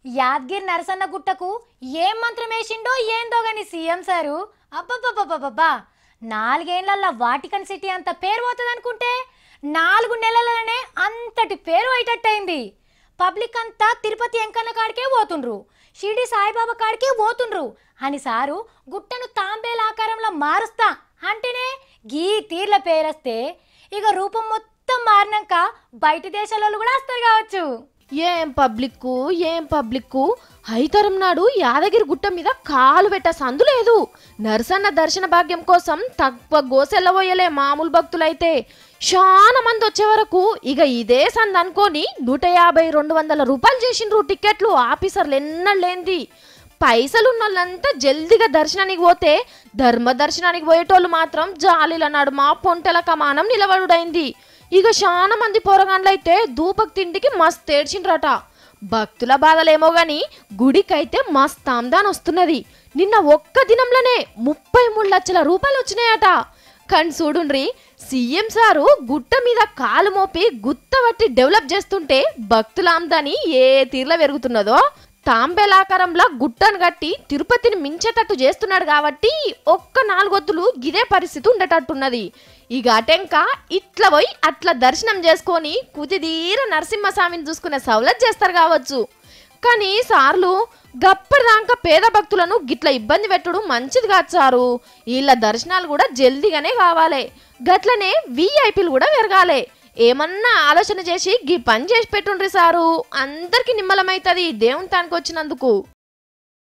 యాద్గిరి నరసన్న గుట్టకు ఏం మంత్రం వేసిండో ఏందో గాని సీఎం సారు అబ్బబ్బబ్బబ్బబ్బా 4 ఏళ్ల వాటికన్ సిటీ అంత పేరు పోతుంది అనుకుంటే 4 నెలలనే అంతటి పేరు అయ్యేటట్టయింది. పబ్లిక్ అంతా తిరుపతి ఎంకన్న కాడికే పోతుండ్రు, షిరిడి సాయిబాబా కాడికే పోతుండ్రు అని సారు గుట్టను తాంబేల ఆకారంలో మారుస్తా అంటేనే గీ తీర్ల పేరస్తే ఇక రూపం మొత్తం మారినాక బయట దేశాలలో కూడా వస్తారు కావచ్చు. ఏం పబ్లిక్కు హైతరం నాడు యాదగిరి గుట్ట మీద కాలు పెట్ట సందు లేదు. నరసన్న దర్శన భాగ్యం కోసం తక్కువ గోసెల్లబోయలే మామూలు భక్తులైతే. చాలా మంది వచ్చే వరకు ఇక ఇదే సందు అనుకొని 150-200 రూపాయలు చేసిండ్రు టికెట్లు ఆఫీసర్లు ఎన్నళ్ళేంది. పైసలున్న వాళ్ళంతా జల్దిగా దర్శనానికి పోతే ధర్మ దర్శనానికి పోయేటోళ్ళు మాత్రం జాలీల నడుమ పొంటెల కమానం నిలబడుడైంది. ఇక చాలా మంది పోరగాండ్లైతే దూపకు తిండికి మస్తు ఏడ్చిండ్రట. భక్తుల బాధలేమో గాని గుడికైతే మస్తు ఆమ్దాన్ వస్తున్నది. నిన్న ఒక్క దినంలోనే 33 లక్షల రూపాయలు వచ్చినాయట. కానీ చూడుండ్రి, సీఎం సారు గుట్ట మీద కాలు మోపి గుత్తబట్టి డెవలప్ చేస్తుంటే భక్తుల ఆమ్దాని ఏ తీర్ల పెరుగుతున్నదో. తాంబేలాకారంలో గుట్టను కట్టి తిరుపతిని మించేటట్టు చేస్తున్నాడు కాబట్టి ఒక్క 4 వత్తులు గిదే పరిస్థితి ఉండేటట్టున్నది. ఇక అటెంక ఇట్లా పోయి అట్లా దర్శనం చేసుకొని కుతిదీర నరసింహస్వామిని చూసుకునే సౌలత్ చేస్తారు కావచ్చు. కానీ సార్లు గప్పటిదాకా పేద భక్తులను గిట్ల ఇబ్బంది పెట్టుడు మంచిది కాదు సారు. వీళ్ళ దర్శనాలు కూడా జల్దిగానే కావాలి, గట్లనే విఐపీలు కూడా పెరగాలి. ఏమన్నా ఆలోచన చేసి గీ పని చేసి పెట్టుండ్రి సారు, అందరికి నిమ్మలమైతుంది దేవుని తానికి వచ్చినందుకు.